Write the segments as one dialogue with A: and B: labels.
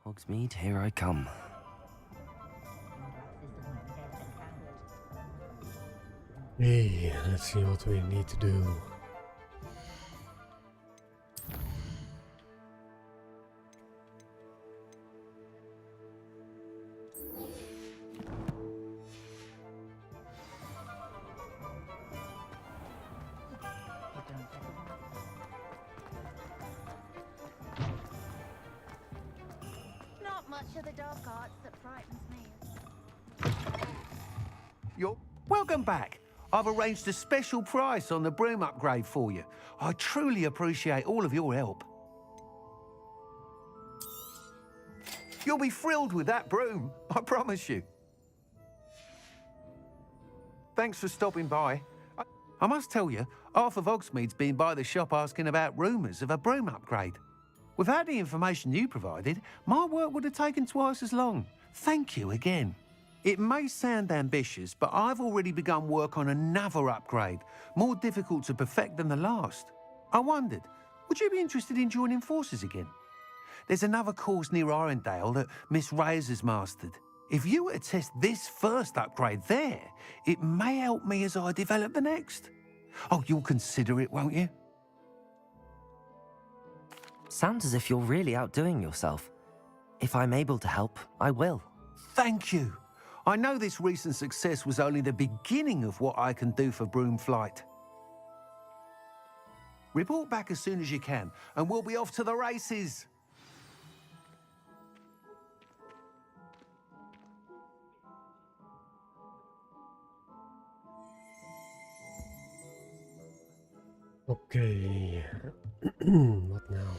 A: Hogsmeade, here I come.
B: Hey, let's see what we need to do.
C: Not much of the dark arts that frightens me.
D: You're welcome back. I've arranged a special price on the broom upgrade for you. I truly appreciate all of your help. You'll be thrilled with that broom, I promise you. Thanks for stopping by. I must tell you, half of Hogsmeade's been by the shop asking about rumours of a broom upgrade. Without the information you provided, my work would have taken twice as long. Thank you again. It may sound ambitious, but I've already begun work on another upgrade, more difficult to perfect than the last. I wondered, would you be interested in joining forces again? There's another course near Arendelle that Miss Reyes has mastered. If you were to test this first upgrade there, it may help me as I develop the next. Oh, you'll consider it, won't you?
A: Sounds as if you're really outdoing yourself. If I'm able to help, I will.
D: Thank you. I know this recent success was only the beginning of what I can do for Broomflight. Report back as soon as you can, and we'll be off to the races.
B: Okay. What now?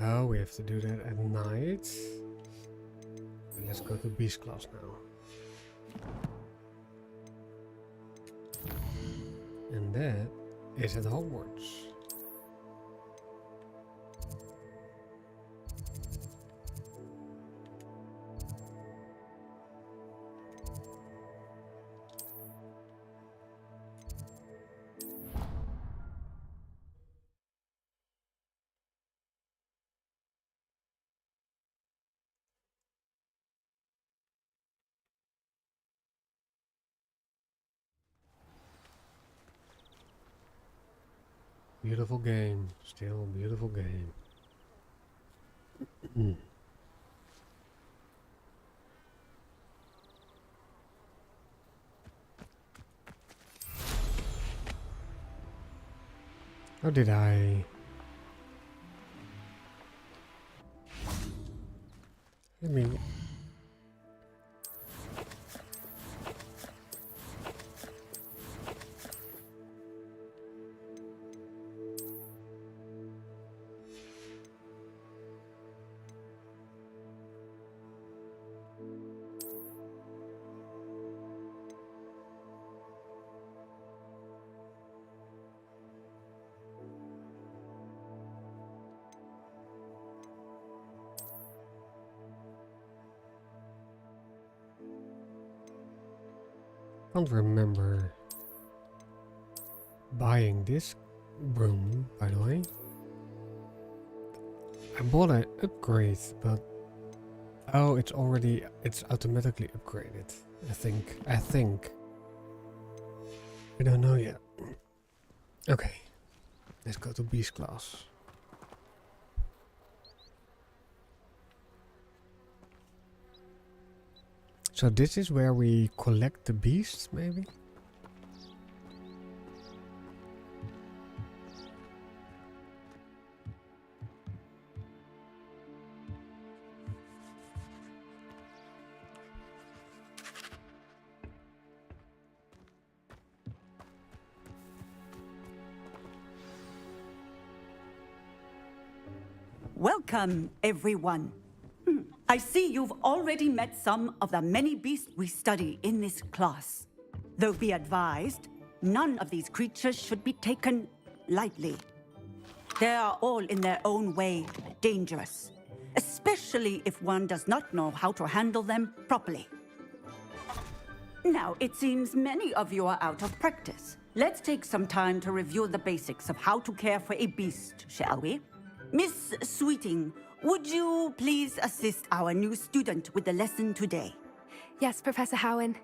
B: Oh, we have to do that at night. Let's go to Beast class now. And that is at Hogwarts. Beautiful game, still a beautiful game. How did I? Let me. Can't remember buying this broom, by the way. I bought an upgrade, but oh, it's automatically upgraded. I think. I don't know yet. Okay, let's go to Beast class. So this is where we collect the beasts, maybe?
E: Welcome, everyone. I see you've already met some of the many beasts we study in this class. Though be advised, none of these creatures should be taken lightly. They are all in their own way dangerous, especially if one does not know how to handle them properly. Now, it seems many of you are out of practice, let's take some time to review the basics of how to care for a beast, shall we? Miss Sweeting, would you please assist our new student with the lesson today?
F: Yes, Professor Howen.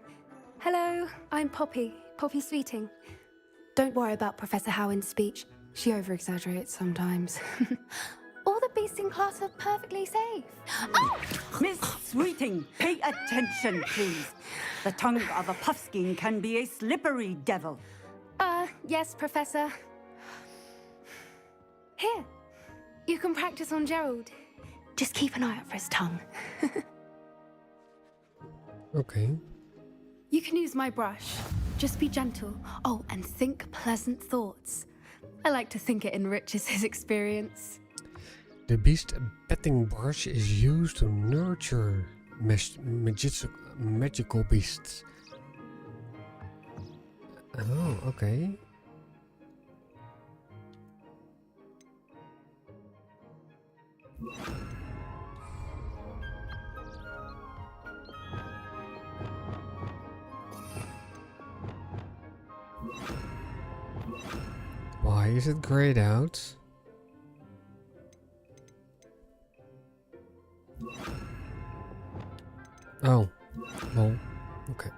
F: Hello, I'm Poppy Sweeting. Don't worry about Professor Howen's speech. She over-exaggerates sometimes. All the beasts in class are perfectly safe. Oh!
E: Miss Sweeting, pay attention, please. The tongue of a puffskein can be a slippery devil.
F: Yes, Professor. Here, you can practice on Gerald. Just keep an eye out for his tongue.
B: Okay.
F: You can use my brush. Just be gentle. Oh, and think pleasant thoughts. I like to think it enriches his experience.
B: The beast petting brush is used to nurture magical beasts. Oh, okay. Why is it grayed out? Oh, well, okay.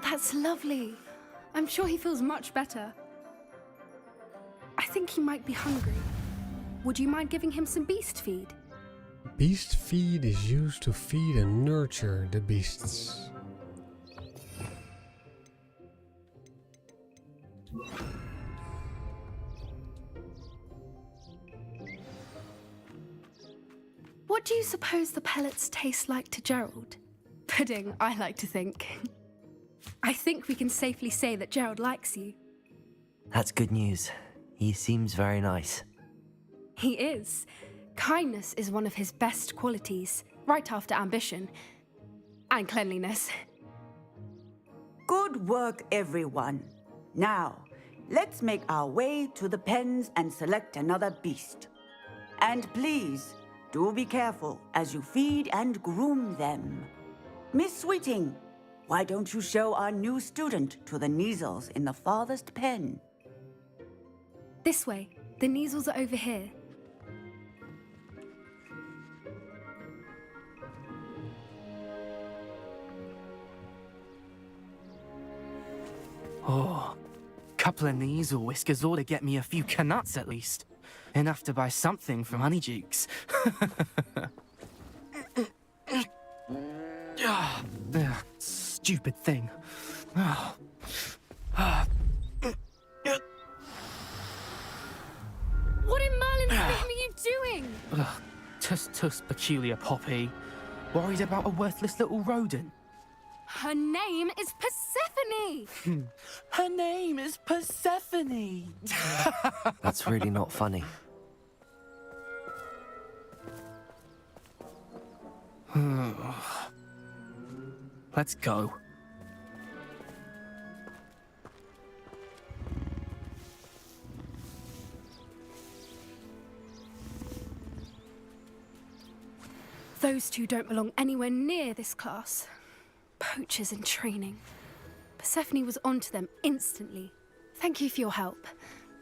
F: That's lovely. I'm sure he feels much better. I think he might be hungry. Would you mind giving him some beast feed?
B: Beast feed is used to feed and nurture the beasts.
F: What do you suppose the pellets taste like to Gerald? Pudding, I like to think. I think we can safely say that Gerald likes you.
A: That's good news. He seems very nice.
F: He is. Kindness is one of his best qualities, right after ambition. And cleanliness.
E: Good work, everyone. Now, let's make our way to the pens and select another beast. And please, do be careful as you feed and groom them. Miss Sweeting, why don't you show our new student to the Neasels in the farthest pen?
F: This way. The Neasels are over here.
G: Oh, couple of Neasel whiskers ought to get me a few canuts at least. Enough to buy something from Honeydukes. Stupid thing.
F: What in Merlin's name are you doing?
G: Tuss, peculiar Poppy. Worried about a worthless little rodent.
F: Her name is Persephone!
G: Her name is Persephone!
A: That's really not funny.
G: Let's go.
F: Those two don't belong anywhere near this class. Poachers in training. Persephone was onto them instantly. Thank you for your help.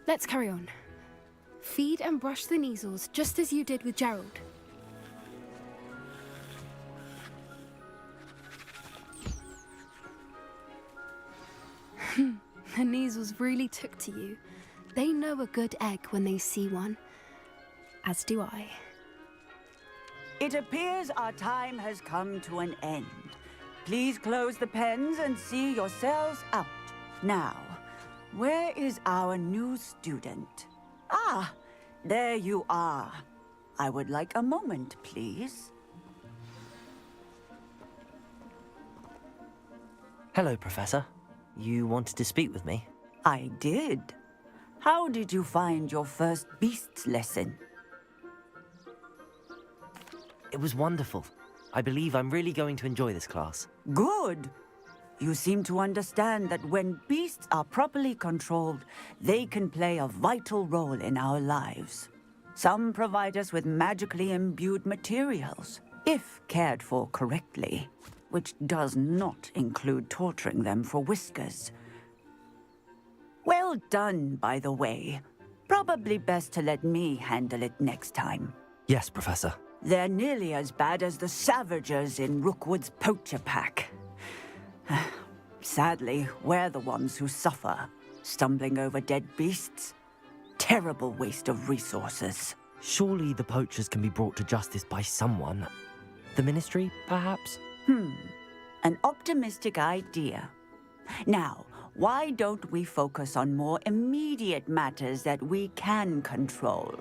F: Let's carry on. Feed and brush the Neasels just as you did with Gerald. The Neasels really took to you. They know a good egg when they see one. As do I.
E: It appears our time has come to an end. Please close the pens and see yourselves out. Now, where is our new student? Ah, there you are. I would like a moment, please.
A: Hello, Professor. You wanted to speak with me?
E: I did. How did you find your first beasts lesson?
A: It was wonderful. I believe I'm really going to enjoy this class.
E: Good. You seem to understand that when beasts are properly controlled, they can play a vital role in our lives. Some provide us with magically imbued materials, if cared for correctly, which does not include torturing them for whiskers. Well done, by the way. Probably best to let me handle it next time.
A: Yes, Professor.
E: They're nearly as bad as the Savagers in Rookwood's poacher pack. Sadly, we're the ones who suffer, stumbling over dead beasts. Terrible waste of resources.
A: Surely the poachers can be brought to justice by someone. The Ministry, perhaps?
E: An optimistic idea. Now, why don't we focus on more immediate matters that we can control?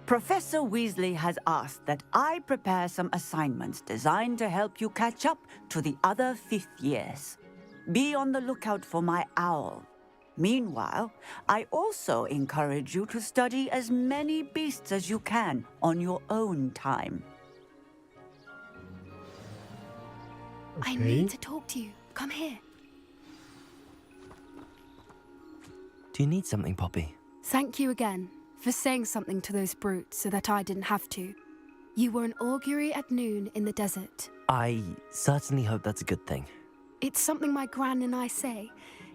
E: Professor Weasley has asked that I prepare some assignments designed to help you catch up to the other fifth years. Be on the lookout for my owl. Meanwhile, I also encourage you to study as many beasts as you can on your own time.
F: I
B: Okay.
F: need to talk to you. Come here.
A: Do you need something, Poppy?
F: Thank you again for saying something to those brutes so that I didn't have to. You were an augury at noon in the desert.
A: I certainly hope that's a good thing.
F: It's something my gran and I say.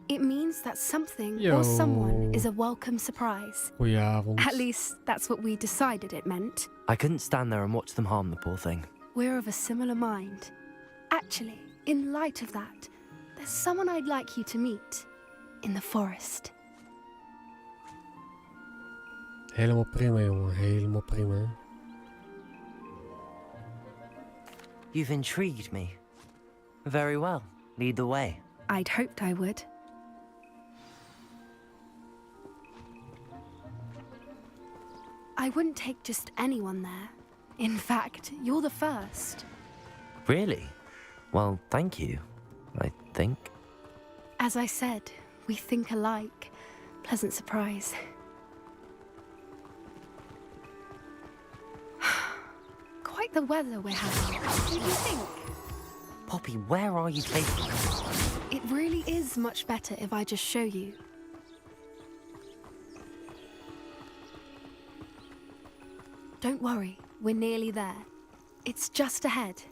F: It means that something
B: Yo.
F: or someone is a welcome surprise.
B: Goedenavond.
F: At least that's what we decided it meant.
A: I couldn't stand there and watch them harm the poor thing.
F: We're of a similar mind. Actually, in light of that, there's someone I'd like you to meet in the forest.
B: Helemaal prima, jongen. Helemaal prima.
A: You've intrigued me. Very well. Lead the way.
F: I'd hoped I would. I wouldn't take just anyone there. In fact, you're the first.
A: Really? Well, thank you, I think.
F: As I said, we think alike. Pleasant surprise. Quite the weather we're having. What do you think?
A: Poppy, where are you taking us?
F: It really is much better if I just show you. Don't worry, we're nearly there. It's just ahead.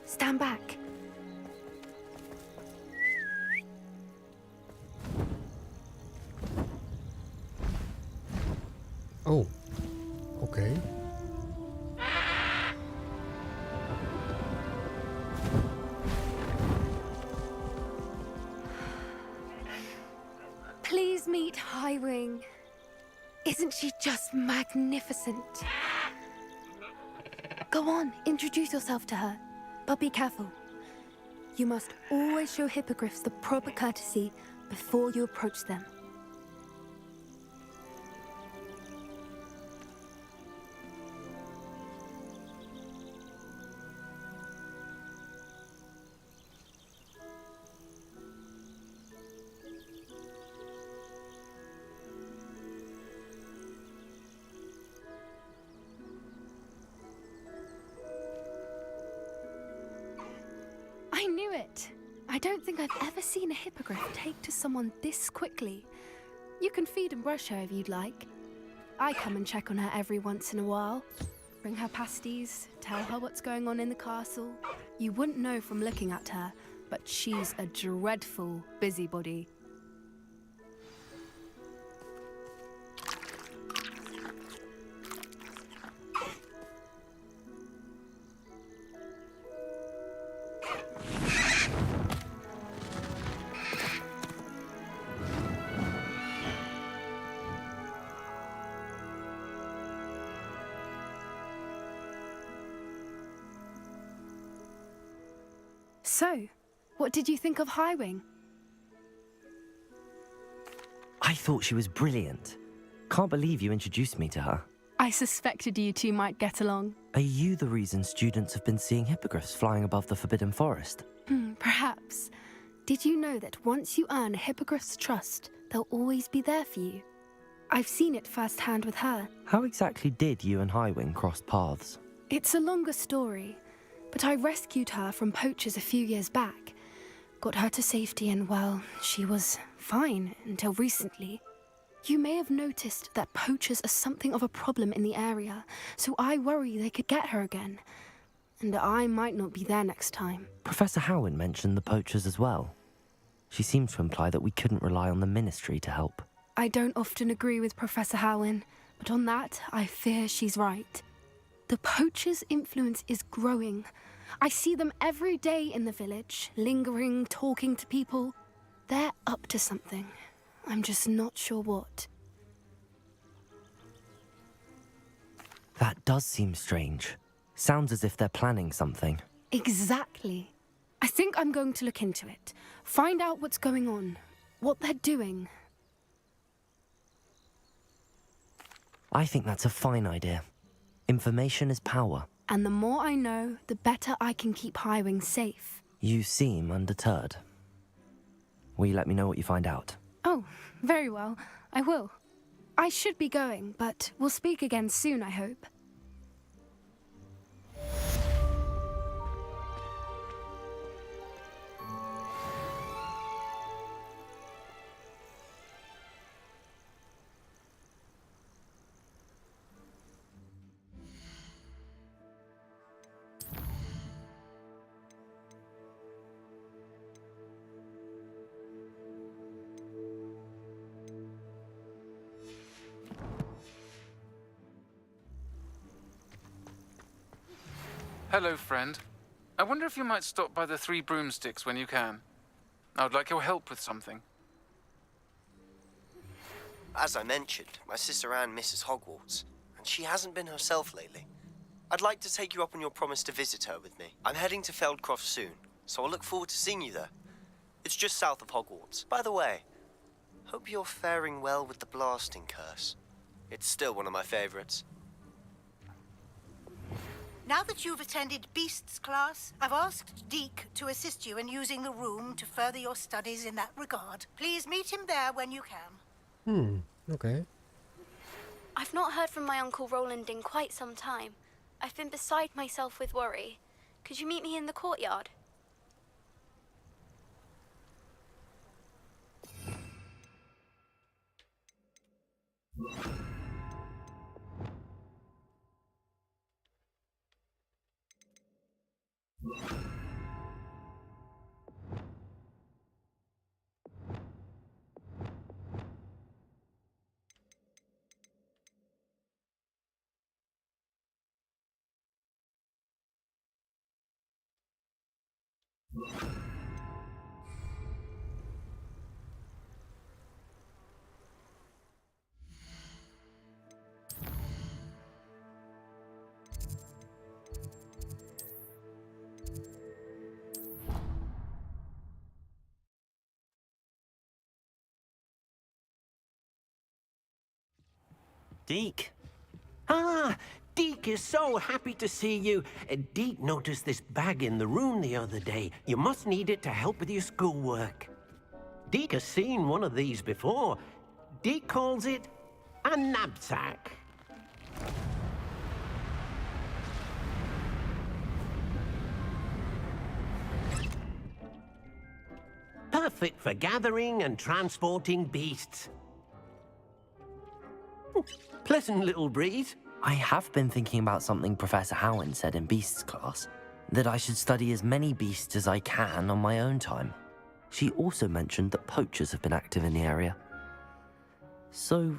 F: Stand back.
B: Oh. Oké.
F: Please meet Highwing. Isn't she just magnificent? Go on, introduce yourself to her. But be careful. You must always show hippogriffs the proper courtesy before you approach them. I knew it! I don't think I've ever seen a hippogriff take to someone this quickly. You can feed and brush her if you'd like. I come and check on her every once in a while. Bring her pasties, tell her what's going on in the castle. You wouldn't know from looking at her, but she's a dreadful busybody. So, what did you think of Highwing?
A: I thought she was brilliant. Can't believe you introduced me to her.
F: I suspected you two might get along.
A: Are you the reason students have been seeing hippogriffs flying above the Forbidden Forest?
F: Perhaps. Did you know that once you earn a hippogriff's trust, they'll always be there for you? I've seen it firsthand with her.
A: How exactly did you and Highwing cross paths?
F: It's a longer story, but I rescued her from poachers a few years back. got her to safety, and well, she was fine until recently. You may have noticed that poachers are something of a problem in the area, so I worry they could get her again. And I might not be there next time.
A: Professor Howin mentioned the poachers as well. She seemed to imply that we couldn't rely on the ministry to help.
F: I don't often agree with Professor Howin, but on that, I fear she's right. The poachers' influence is growing. I see them every day in the village, lingering, talking to people. They're up to something. I'm just not sure what.
A: That does seem strange. Sounds as if they're planning something.
F: Exactly. I think I'm going to look into it. Find out what's going on, what they're doing.
A: I think that's a fine idea. Information is power.
F: And the more I know, the better I can keep Highwing safe.
A: You seem undeterred. Will you let me know what you find out?
F: Oh, very well. I will. I should be going, but we'll speak again soon, I hope.
H: Hello, friend. I wonder if you might stop by the Three Broomsticks when you can. I would like your help with something.
I: As I mentioned, my sister Anne misses Hogwarts, and she hasn't been herself lately. I'd like to take you up on your promise to visit her with me. I'm heading to Feldcroft soon, so I'll look forward to seeing you there. It's just south of Hogwarts. By the way, hope you're faring well with the blasting curse. It's still one of my favorites.
J: Now that you've attended Beasts class, I've asked Deke to assist you in using the room to further your studies in that regard. Please meet him there when you can.
B: Okay.
K: I've not heard from my Uncle Roland in quite some time. I've been beside myself with worry. Could you meet me in the courtyard?
A: Deke!
L: Ah, Deke is so happy to see you. Deke noticed this bag in the room the other day. You must need it to help with your schoolwork. Deke has seen one of these before. Deke calls it a knapsack. Perfect for gathering and transporting beasts. Pleasant little breeze.
A: I have been thinking about something Professor Howin said in Beasts class, that I should study as many beasts as I can on my own time. She also mentioned that poachers have been active in the area. So,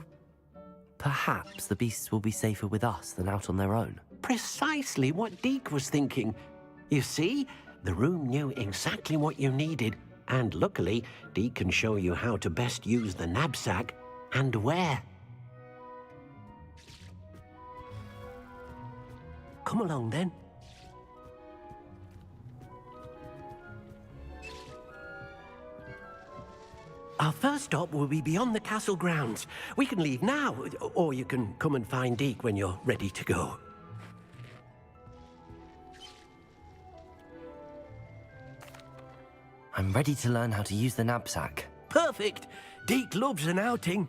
A: perhaps the beasts will be safer with us than out on their own.
L: Precisely what Deke was thinking. You see, the room knew exactly what you needed, and luckily, Deke can show you how to best use the knapsack and where. Come along, then. Our first stop will be beyond the castle grounds. We can leave now, or you can come and find Deke when you're ready to go.
A: I'm ready to learn how to use the knapsack.
L: Perfect! Deke loves an outing.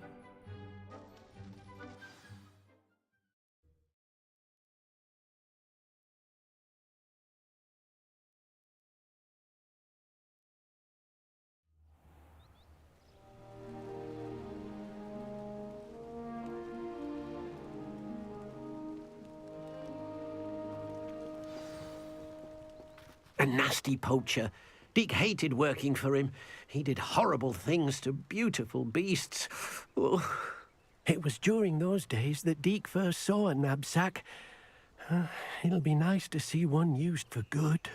L: A nasty poacher. Deek hated working for him. He did horrible things to beautiful beasts. Oh. It was during those days that Deek first saw a knapsack. It'll be nice to see one used for good.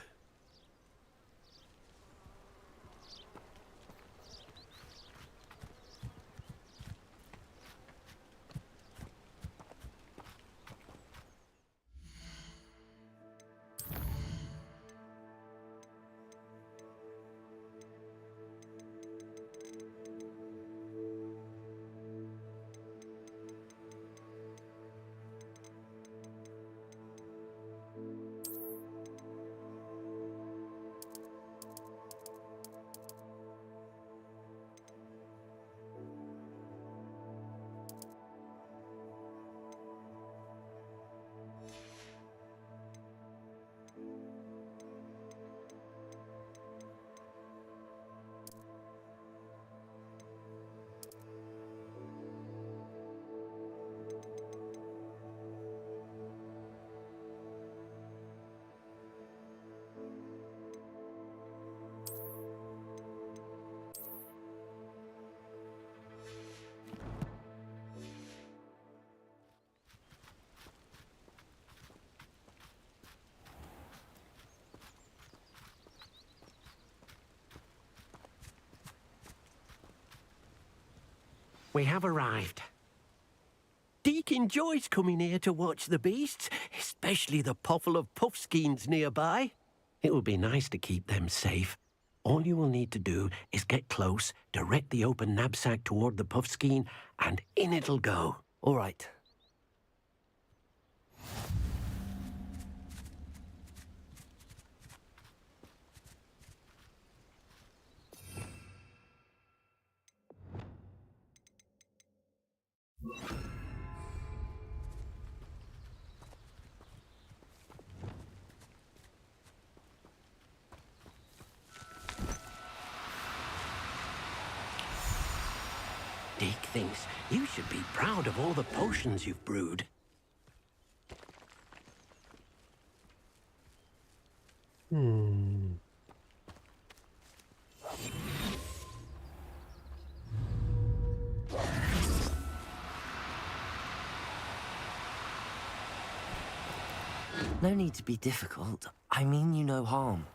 L: We have arrived. Deek enjoys coming here to watch the beasts, especially the potful of puffskeins nearby. It will be nice to keep them safe. All you will need to do is get close, direct the open knapsack toward the puffskein, and in it'll go.
A: All right.
L: Deek thinks you should be proud of all the potions you've brewed.
A: No need to be difficult. I mean you no harm.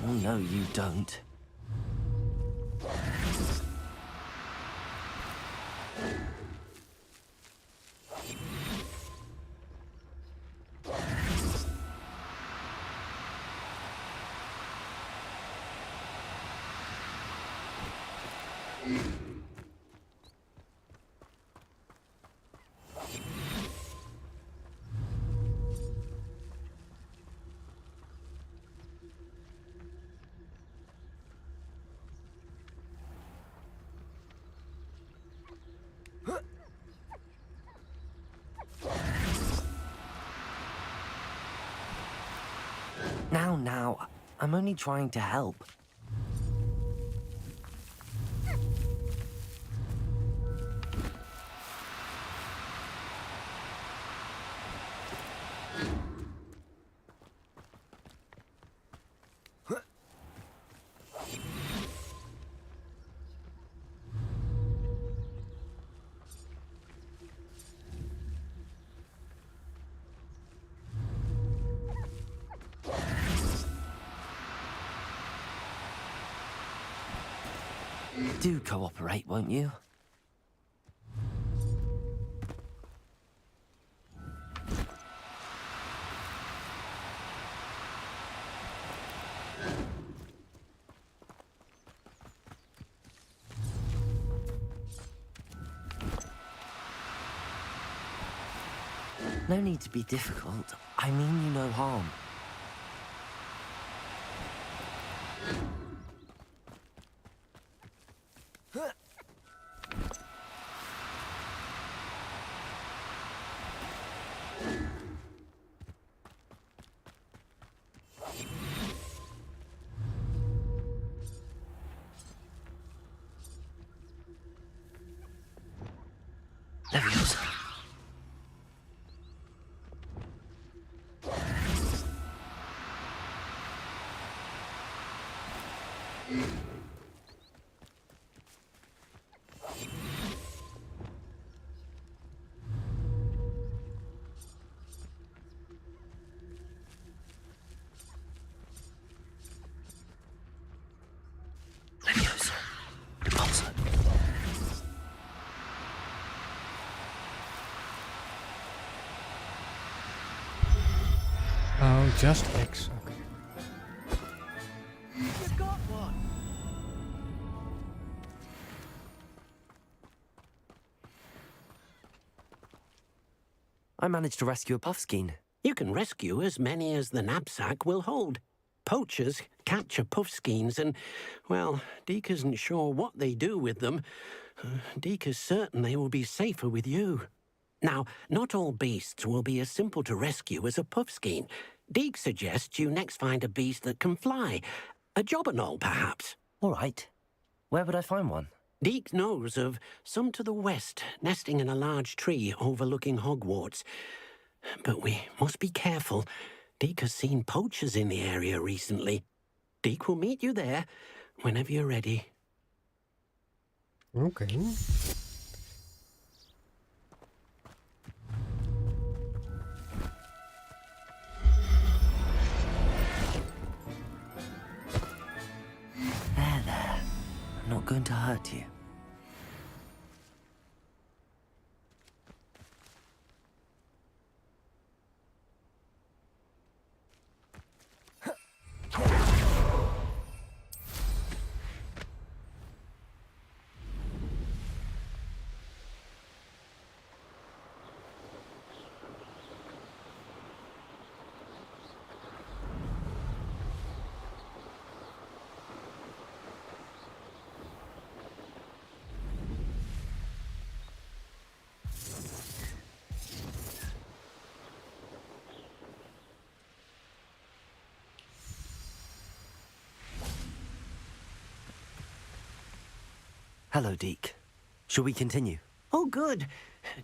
A: Oh, no, you don't. Now, I'm only trying to help. Do cooperate, won't you? No need to be difficult. I mean you no harm. Leviosa. Leviosa. Impulso.
B: Oh, just X. Okay.
L: You got one.
A: I managed to rescue a puffskein.
L: You can rescue as many as the knapsack will hold. Poachers capture puffskeins and, well, Deke isn't sure what they do with them. Deke is certain they will be safer with you. Now, not all beasts will be as simple to rescue as a puffskein. Deke suggests you next find a beast that can fly. A jobberknoll, perhaps.
A: All right. Where would I find one?
L: Deke knows of some to the west, nesting in a large tree overlooking Hogwarts. But we must be careful. Deke has seen poachers in the area recently. Deke will meet you there whenever you're ready.
B: Okay.
A: There. I'm not going to hurt you. Hello, Deke. Shall we continue?
L: Oh, good.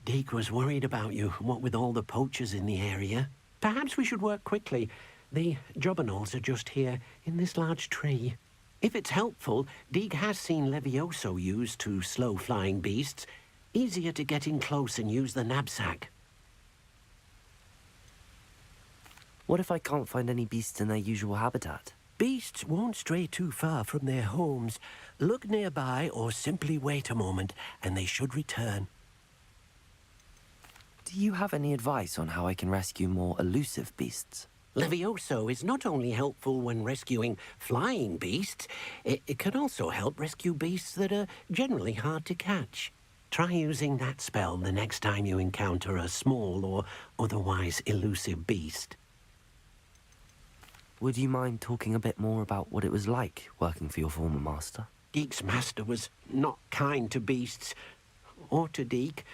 L: Deke was worried about you, what with all the poachers in the area. Perhaps we should work quickly. The jobberknolls are just here, in this large tree. If it's helpful, Deke has seen Levioso used to slow flying beasts. Easier to get in close and use the knapsack.
A: What if I can't find any beasts in their usual habitat?
L: Beasts won't stray too far from their homes. Look nearby or simply wait a moment, and they should return.
A: Do you have any advice on how I can rescue more elusive beasts?
L: Levioso is not only helpful when rescuing flying beasts, it can also help rescue beasts that are generally hard to catch. Try using that spell the next time you encounter a small or otherwise elusive beast.
A: Would you mind talking a bit more about what it was like working for your former master?
L: Deke's master was not kind to beasts, or to Deke.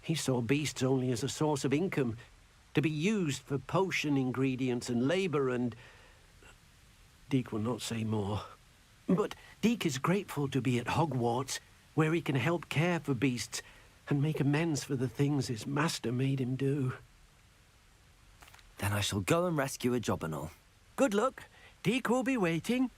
L: He saw beasts only as a source of income, to be used for potion ingredients and labour, and Deke will not say more. But Deke is grateful to be at Hogwarts, where he can help care for beasts and make amends for the things his master made him do.
A: Then I shall go and rescue a jobberknoll.
L: Good luck. Deke will be waiting.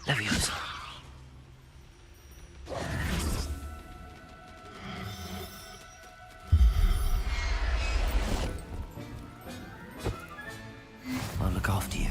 A: Leviosa. I'll look after you.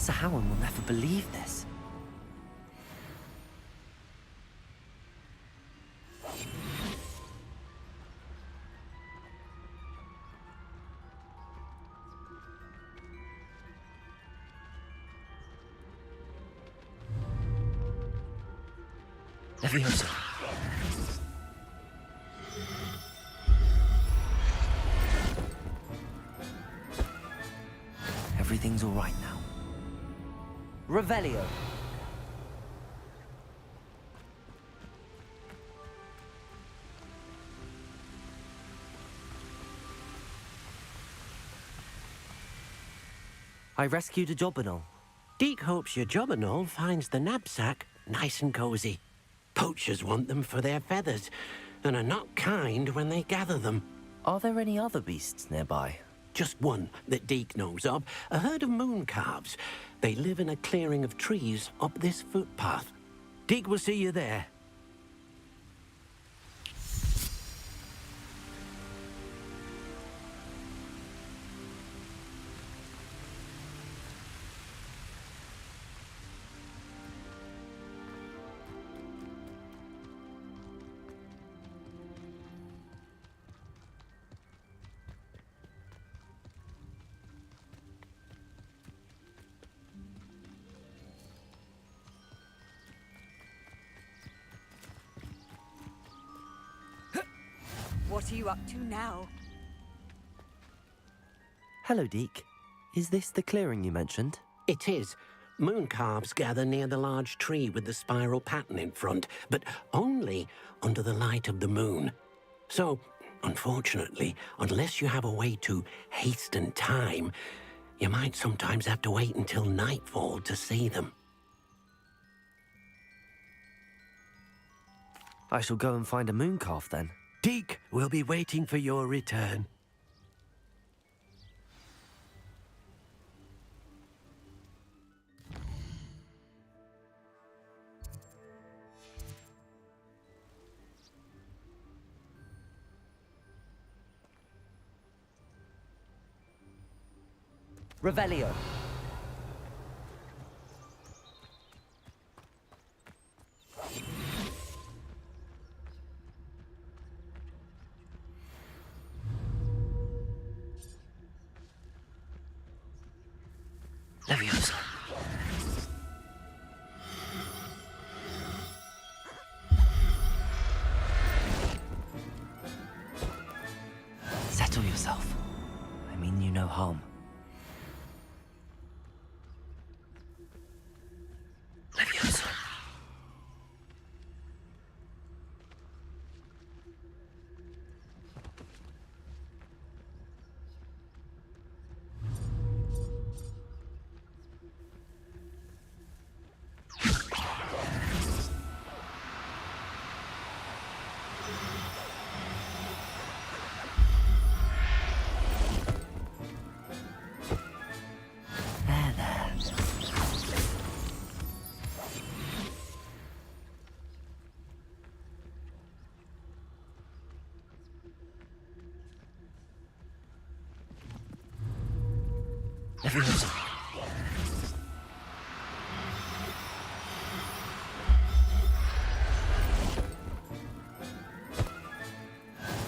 A: Professor Howard will never believe this. Leviosa. Everything's all right now. Revelio. I rescued a Jobberknoll.
L: Deke hopes your Jobberknoll finds the knapsack nice and cozy. Poachers want them for their feathers, and are not kind when they gather them.
A: Are there any other beasts nearby?
L: Just one that Deke knows of, a herd of moon calves. They live in a clearing of trees up this footpath. Deke will see you there.
E: What are you up to now?
A: Hello, Deke. Is this the clearing you mentioned?
L: It is. Moon calves gather near the large tree with the spiral pattern in front, but only under the light of the moon. So, unfortunately, unless you have a way to hasten time, you might sometimes have to wait until nightfall to see them.
A: I shall go and find a moon calf then.
L: Deke will be waiting for your return.
A: Revelio. Leviosa. Settle yourself. I mean you no harm. Leviosa. Leviosa.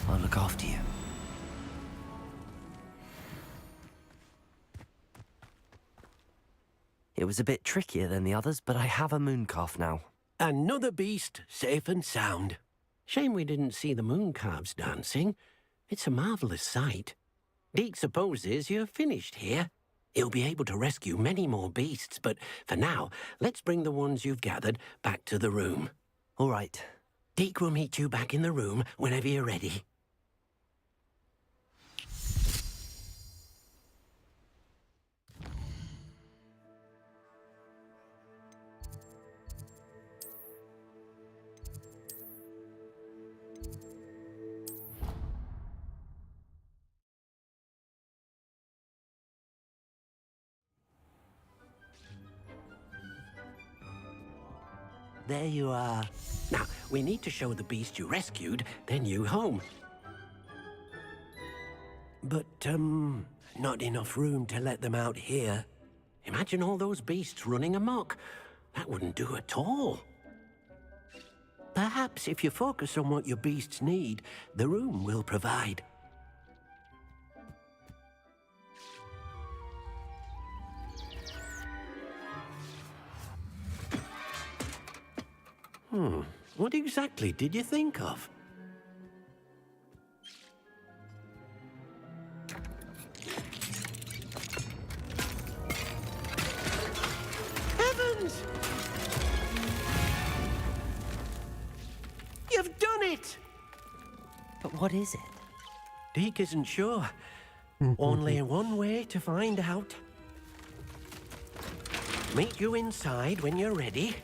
A: I'll look after you. It was a bit trickier than the others, but I have a moon calf now.
L: Another beast, safe and sound. Shame we didn't see the moon calves dancing. It's a marvelous sight. Deke supposes you're finished here. He'll be able to rescue many more beasts, but for now, let's bring the ones you've gathered back to the room.
A: All right.
L: Deke will meet you back in the room whenever you're ready. There you are. Now, we need to show the beast you rescued their new home. But, not enough room to let them out here. Imagine all those beasts running amok. That wouldn't do at all. Perhaps if you focus on what your beasts need, the room will provide. What exactly did you think of? Heavens! You've done it!
A: But what is it?
L: Deke isn't sure. Only one way to find out. Meet you inside when you're ready.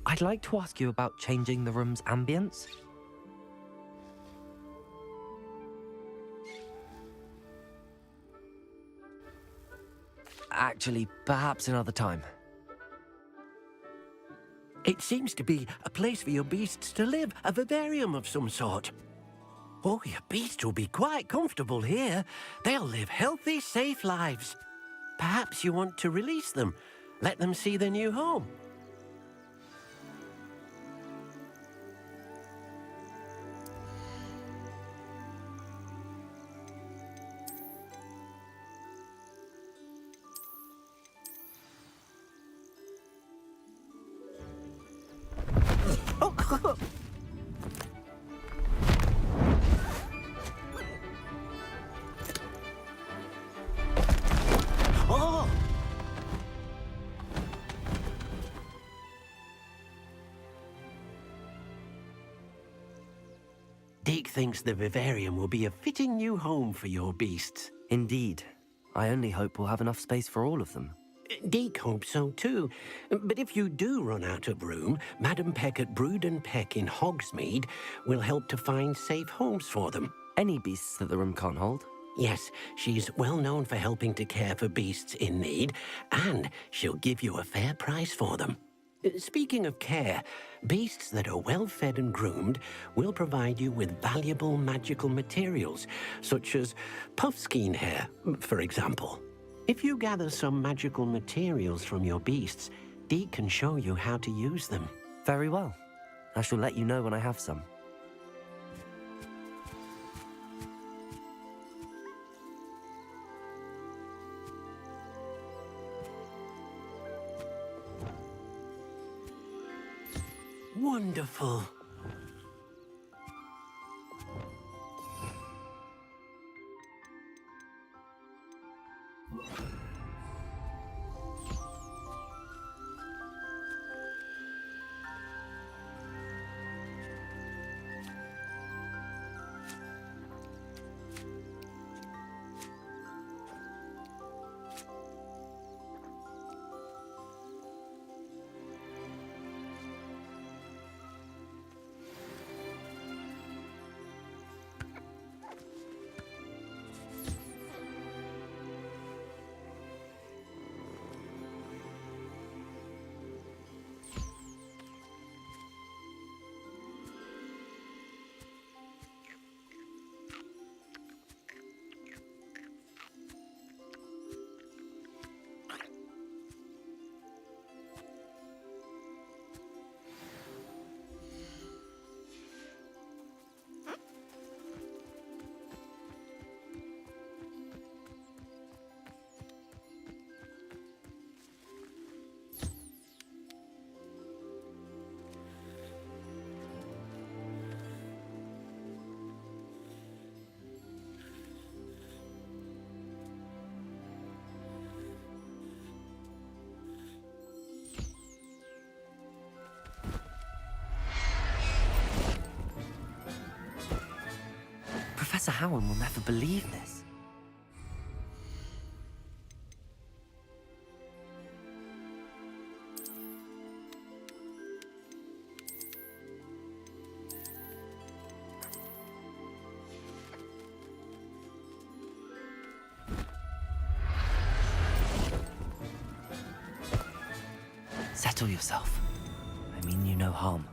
A: I'd like to ask you about changing the room's ambience. Actually, perhaps another time.
L: It seems to be a place for your beasts to live, a vivarium of some sort. Oh, your beasts will be quite comfortable here. They'll live healthy, safe lives. Perhaps you want to release them, let them see their new home. Oh! Deke thinks the vivarium will be a fitting new home for your beasts.
A: Indeed. I only hope we'll have enough space for all of them.
L: Deke hopes so too. But if you do run out of room, Madam Peck at Brood and Peck in Hogsmeade will help to find safe homes for them.
A: Any beasts that the room can't hold?
L: Yes, she's well known for helping to care for beasts in need, and she'll give you a fair price for them. Speaking of care, beasts that are well fed and groomed will provide you with valuable magical materials, such as puffskein hair, for example. If you gather some magical materials from your beasts, Deke can show you how to use them.
A: Very well. I shall let you know when I have some.
L: Wonderful.
A: Professor Howard will never believe this. Settle yourself. I mean you no harm.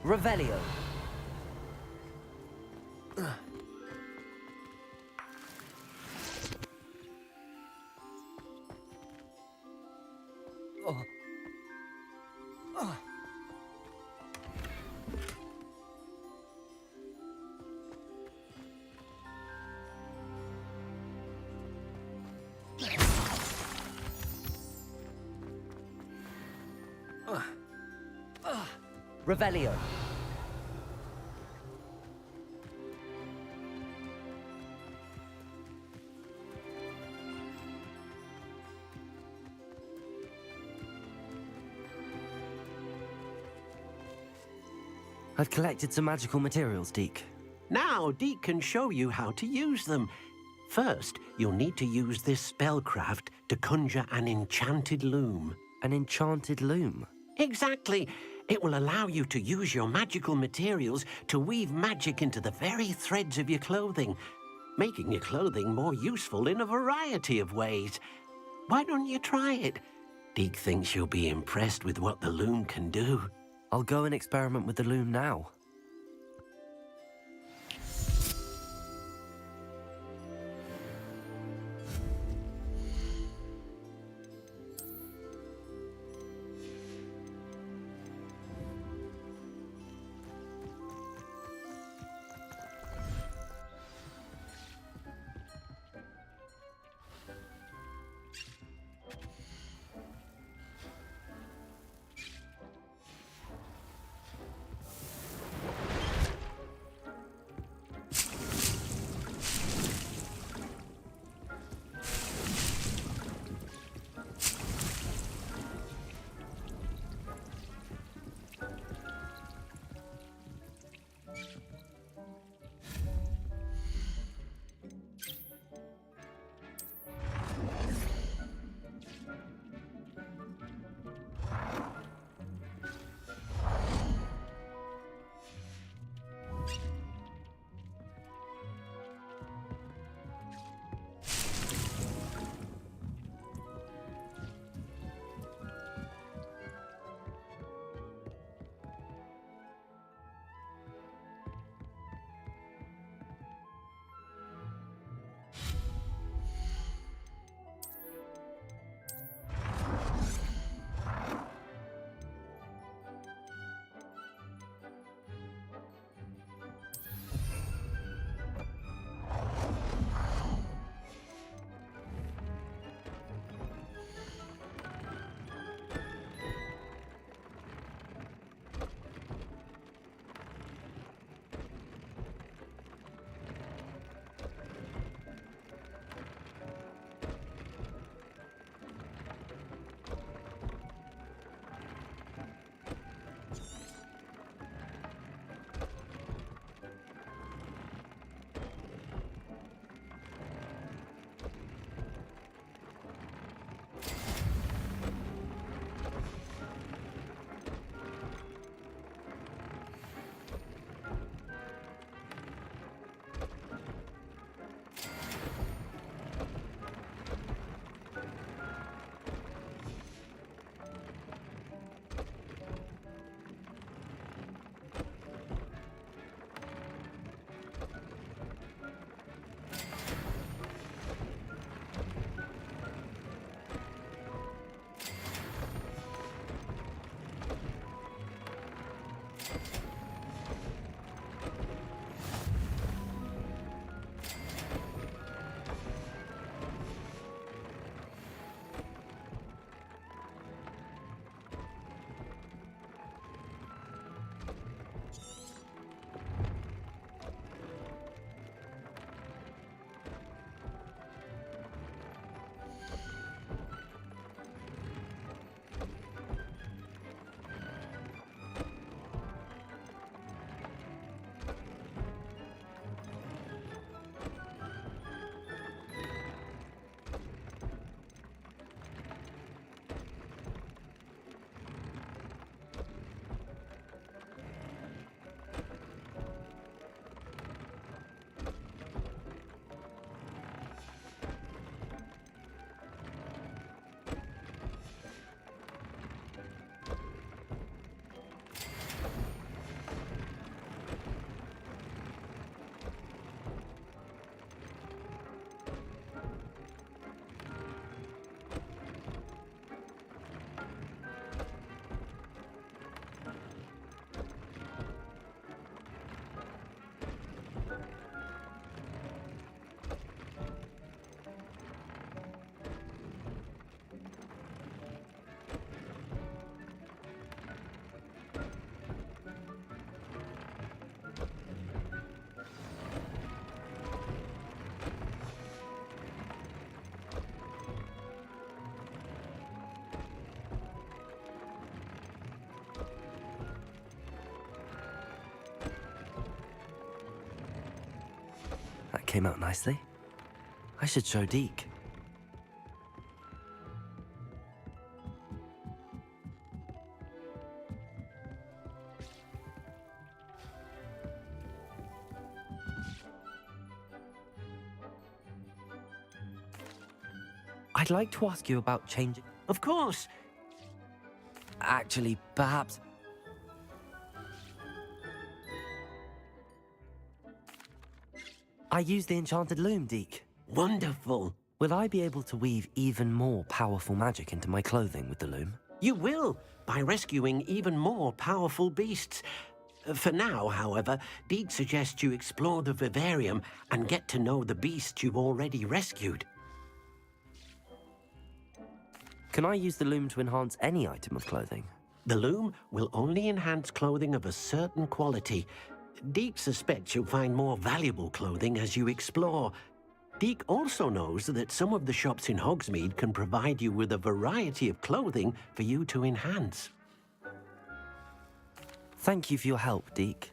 A: Revelio. Revelio. I've collected some magical materials, Deke.
L: Now, Deke can show you how to use them. First, you'll need to use this spellcraft to conjure an enchanted loom.
A: An enchanted loom?
L: Exactly. It will allow you to use your magical materials to weave magic into the very threads of your clothing, making your clothing more useful in a variety of ways. Why don't you try it? Deke thinks you'll be impressed with what the loom can do.
A: I'll go and experiment with the loom now. That came out nicely. I should show Deke. I'd like to ask you about changing...
L: Of course.
A: Actually, perhaps... I use the enchanted loom, Deke.
L: Wonderful.
A: Will I be able to weave even more powerful magic into my clothing with the loom?
L: You will, by rescuing even more powerful beasts. For now, however, Deke suggests you explore the vivarium and get to know the beasts you've already rescued.
A: Can I use the loom to enhance any item of clothing?
L: The loom will only enhance clothing of a certain quality. Deke suspects you'll find more valuable clothing as you explore. Deke also knows that some of the shops in Hogsmeade can provide you with a variety of clothing for you to enhance.
A: Thank you for your help, Deke.